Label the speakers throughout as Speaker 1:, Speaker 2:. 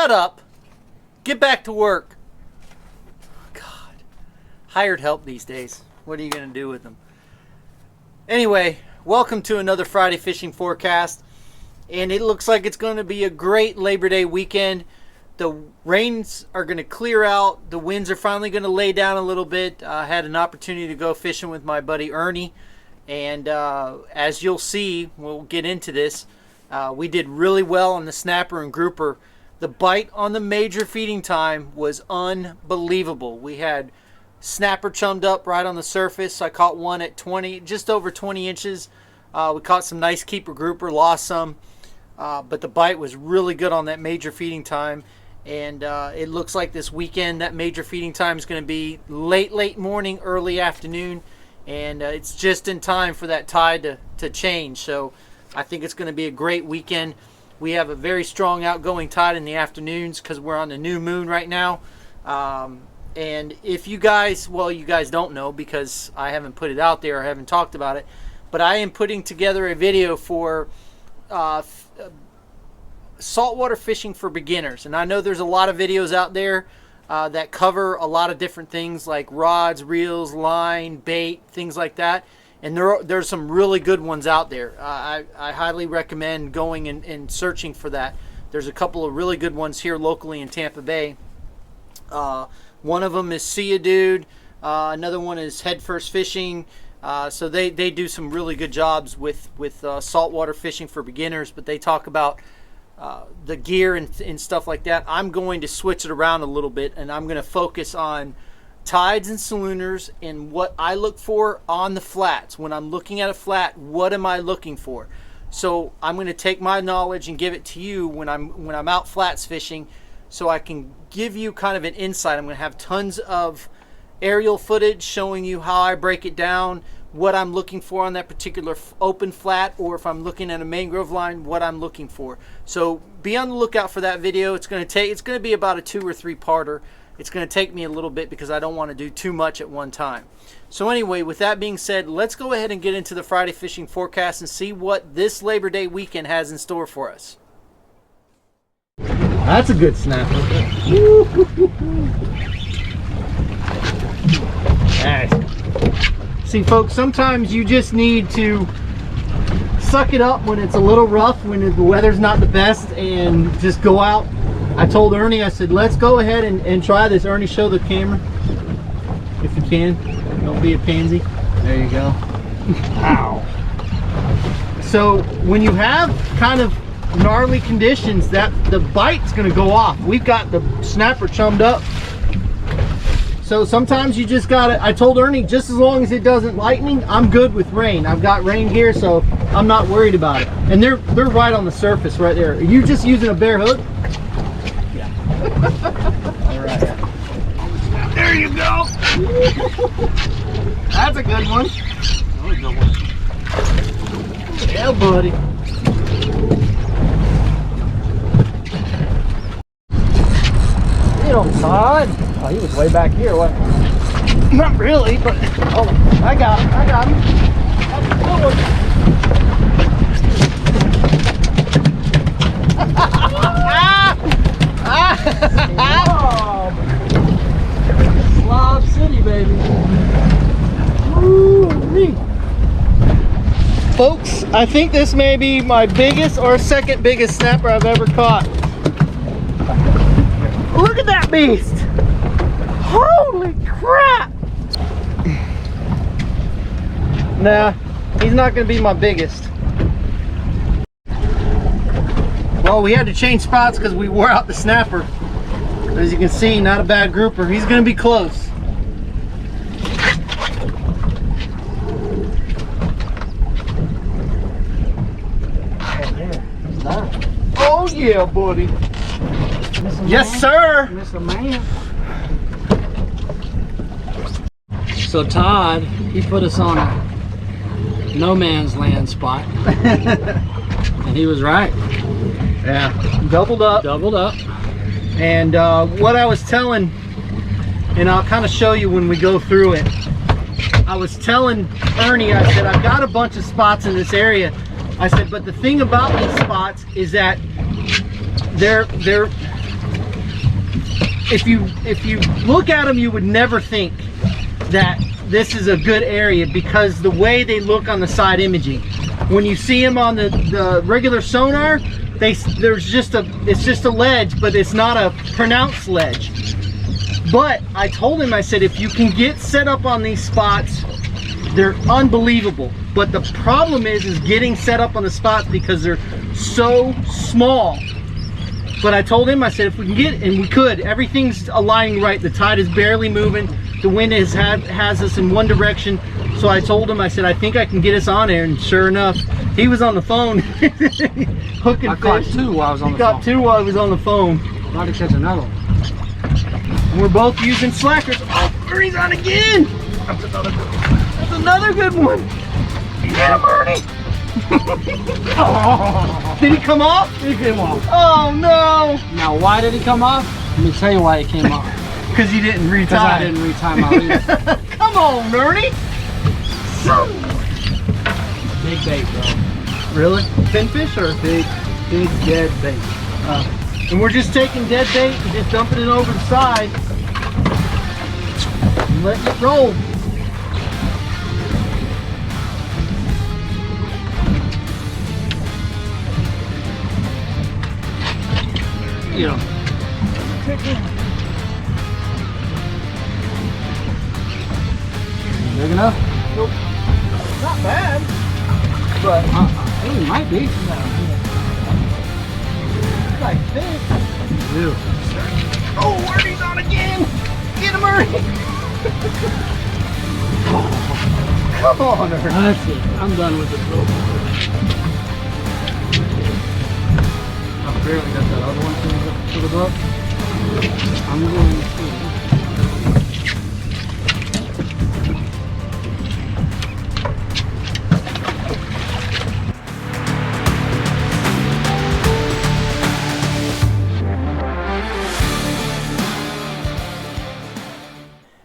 Speaker 1: shut up. Get back to work. God. Hired help these days. What are you going to do with them? Anyway, welcome to another Friday fishing forecast. And it looks like it's going to be a great Labor Day weekend. The rains are going to clear out. The winds are finally going to lay down a little bit. I had an opportunity to go fishing with my buddy Ernie. And as you'll see, we'll get into this. We did really well on the snapper and grouper. The bite on the major feeding time was unbelievable. We had snapper chummed up right on the surface. I caught one at 20, just over 20 inches. We caught some nice keeper grouper, lost some. But the bite was really good on that major feeding time. And it looks like this weekend that major feeding time is going to be late morning, early afternoon. And it's just in time for that tide to change. So I think it's going to be a great weekend. We have a very strong outgoing tide in the afternoons because we're on the new moon right now. And if you guys, well, you guys don't know because I haven't put it out there or haven't talked about it, but I am putting together a video for saltwater fishing for beginners. And I know there's a lot of videos out there that cover a lot of different things like rods, reels, line, bait, things like that. And there's some really good ones out there. I highly recommend going and searching for that. There's a couple of really good ones here locally in Tampa Bay. One of them is See a Dude. Another one is Head First Fishing. So they do some really good jobs with saltwater fishing for beginners, but they talk about the gear and stuff like that. I'm going to switch it around a little bit, and I'm going to focus on tides and salooners and what I look for on the flats. When I'm looking at a flat, what am I looking for? So I'm going to take my knowledge and give it to you when I'm out flats fishing, so I can give you kind of an insight. I'm going to have tons of aerial footage showing you how I break it down, what I'm looking for on that particular open flat, or if I'm looking at a mangrove line, what I'm looking for. So be on the lookout for that video. It's going to be about a 2 or 3 parter. It's going to take me a little bit because I don't want to do too much at one time. So anyway, with that being said, let's go ahead and get into the Friday fishing forecast and see what this Labor Day weekend has in store for us. That's a good snapper. Nice. See, folks, sometimes you just need to suck it up when it's a little rough, when the weather's not the best, and just go out. I told Ernie, I said, let's go ahead and try this. Ernie, show the camera if you can. Don't be a pansy. There you go. Ow. So when you have kind of gnarly conditions, that the bite's going to go off. We've got the snapper chummed up. So sometimes you just got to, I told Ernie, just as long as it doesn't lightning, I'm good with rain. I've got rain here, so I'm not worried about it. And they're right on the surface right there. Are you just using a bare hook? All right. There you go. That's a good one. Another good one. Yeah, buddy. Get on side. Oh, he was way back here. What? Not really, but oh, I got him. That's a good one. Slob City, baby. Woo-wee. Folks, I think this may be my biggest or second biggest snapper I've ever caught. Look at that beast. Holy crap. Nah, he's not going to be my biggest. Well, we had to change spots because we wore out the snapper. As you can see, not a bad grouper. He's going to be close. Oh yeah, buddy. Yes, sir. Mr. Man. So Todd, he put us on a no man's land spot, and he was right. Yeah, doubled up. And what I was telling, and I'll kind of show you when we go through it, I was telling Ernie, I said, I've got a bunch of spots in this area. I said, but the thing about these spots is that they're if you look at them, you would never think that this is a good area because the way they look on the side imaging. When you see them on the regular sonar, it's just a ledge, but it's not a pronounced ledge. But I told him, I said, if you can get set up on these spots, they're unbelievable. But the problem is getting set up on the spots because they're so small. But I told him, I said, if we can get, and we could, everything's aligning right. The tide is barely moving. The wind has us in one direction. So I told him, I said, I think I can get us on there. And sure enough, he was on the phone hooking
Speaker 2: I
Speaker 1: fish.
Speaker 2: caught two while I was on the phone.
Speaker 1: He caught two while he was on the phone.
Speaker 2: About to catch another one.
Speaker 1: And we're both using slackers. Oh, Ernie's on again. That's another good one. That's another good one. Yeah, Ernie. Oh. Did he come off?
Speaker 2: He came off.
Speaker 1: Oh no.
Speaker 2: Now why did he come off? Let me tell you why he came off.
Speaker 1: Because you didn't retie.
Speaker 2: Because I didn't retie my leader.
Speaker 1: Come on, Ernie.
Speaker 2: Big bait, bro.
Speaker 1: Really? Finfish or?
Speaker 2: Big dead bait.
Speaker 1: And we're just taking dead bait and just dumping it over the side and letting it roll.
Speaker 2: You know. Big enough?
Speaker 1: Nope. Not bad. But
Speaker 2: it might be.
Speaker 1: No. Like fish.
Speaker 2: Ew.
Speaker 1: Oh, Ernie's on again. Get him, Ernie. Oh, come on, Ernie.
Speaker 2: That's it. I'm done with this rope. I barely got that other one to the boat. I'm going to see.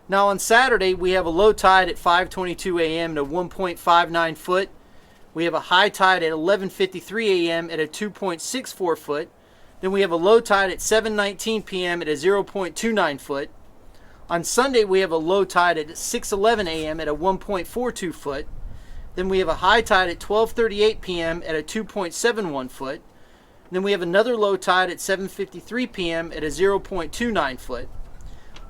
Speaker 1: Now on Saturday, we have a low tide at 5:22 a.m. at 1.59 foot. We have a high tide at 11:53 a.m. at a 2.64 foot. Then we have a low tide at 7:19 p.m. at a 0.29 foot. On Sunday, we have a low tide at 6:11 a.m. at a 1.42 foot. Then we have a high tide at 12:38 p.m. at a 2.71 foot. Then we have another low tide at 7:53 p.m. at a 0.29 foot.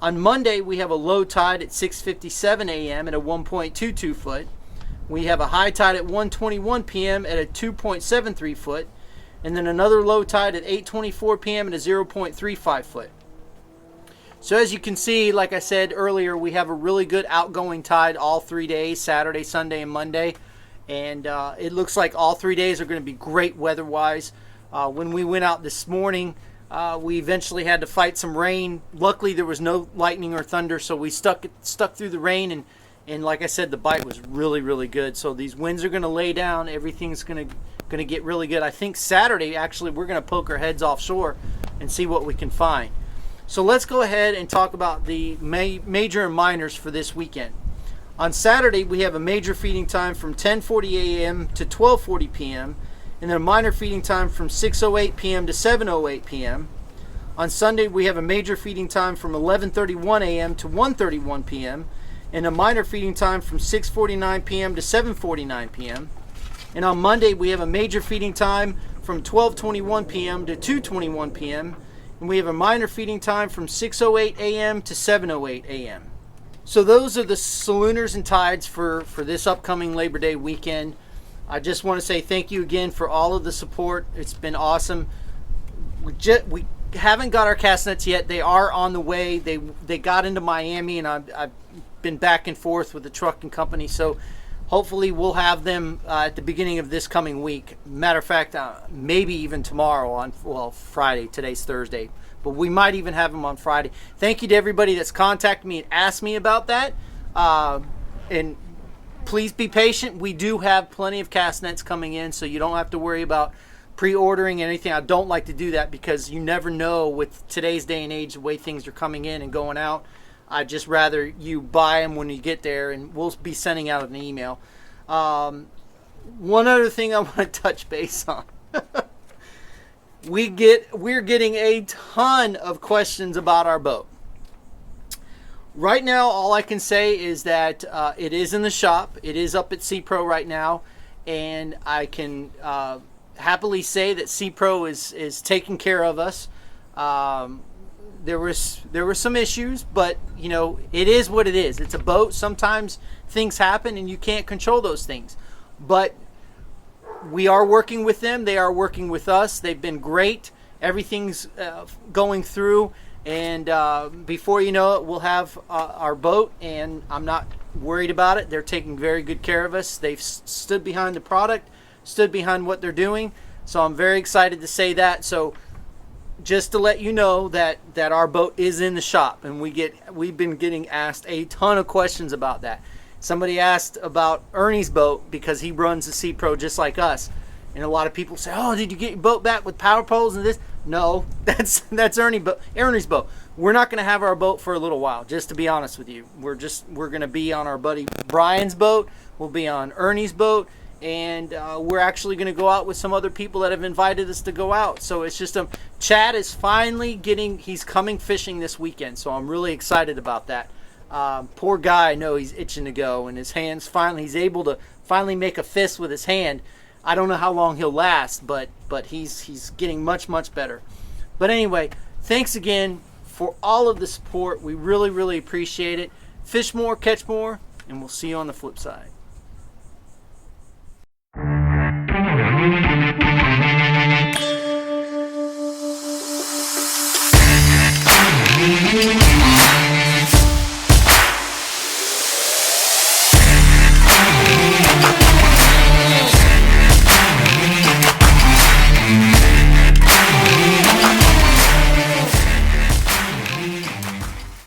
Speaker 1: On Monday, we have a low tide at 6:57 a.m. at a 1.22 foot. We have a high tide at 1:21 p.m. at a 2.73 foot. And then another low tide at 8:24 p.m. at a 0.35 foot. So as you can see, like I said earlier, we have a really good outgoing tide all 3 days, Saturday, Sunday, and Monday. And it looks like all 3 days are going to be great weather-wise. When we went out this morning, we eventually had to fight some rain. Luckily, there was no lightning or thunder, so we stuck through the rain. And like I said, the bite was really, really good. So these winds are going to lay down. Everything's going to get really good. I think Saturday, actually, we're going to poke our heads offshore and see what we can find. So let's go ahead and talk about the major and minors for this weekend. On Saturday, we have a major feeding time from 10:40 a.m. to 12:40 p.m. and then a minor feeding time from 6:08 p.m. to 7:08 p.m. On Sunday, we have a major feeding time from 11:31 a.m. to 1:31 p.m. and a minor feeding time from 6:49 p.m. to 7:49 p.m. And on Monday, we have a major feeding time from 12:21 p.m. to 2:21 p.m. and we have a minor feeding time from 6:08 a.m. to 7:08 a.m. So those are the salooners and tides for this upcoming Labor Day weekend. I just want to say thank you again for all of the support. It's been awesome. We haven't got our cast nets yet. They are on the way. They got into Miami, and I've been back and forth with the trucking company. So hopefully we'll have them at the beginning of this coming week. Matter of fact, maybe even tomorrow on Friday. Today's Thursday. But we might even have them on Friday. Thank you to everybody that's contacted me and asked me about that. And please be patient. We do have plenty of cast nets coming in, so you don't have to worry about pre-ordering anything. I don't like to do that because you never know with today's day and age the way things are coming in and going out. I'd just rather you buy them when you get there, and we'll be sending out an email. One other thing I want to touch base on. we're getting a ton of questions about our boat. Right now, all I can say is that it is in the shop. It is up at Sea Pro right now, and I can happily say that Sea Pro is taking care of us. There were some issues, but you know, it is what it is. It's a boat. Sometimes things happen, and you can't control those things. But we are working with them. They are working with us. They've been great. Everything's going through. And before you know it, we'll have our boat, and I'm not worried about it. They're taking very good care of us. They've stood behind the product, stood behind what they're doing. So I'm very excited to say that. So just to let you know that our boat is in the shop, and we've been getting asked a ton of questions about that. Somebody asked about Ernie's boat because he runs the Sea Pro just like us. And a lot of people say, "Oh, did you get your boat back with power poles and this?" No, that's Ernie's boat. We're not going to have our boat for a little while, just to be honest with you. We're going to be on our buddy Brian's boat. We'll be on Ernie's boat, and we're actually going to go out with some other people that have invited us to go out. So it's just Chad is finally he's coming fishing this weekend, so I'm really excited about that. Poor guy, I know he's itching to go, and his hands he's able to finally make a fist with his hand. I don't know how long he'll last, but he's getting much, much better. But anyway, thanks again for all of the support. We really, really appreciate it. Fish more, catch more, and we'll see you on the flip side.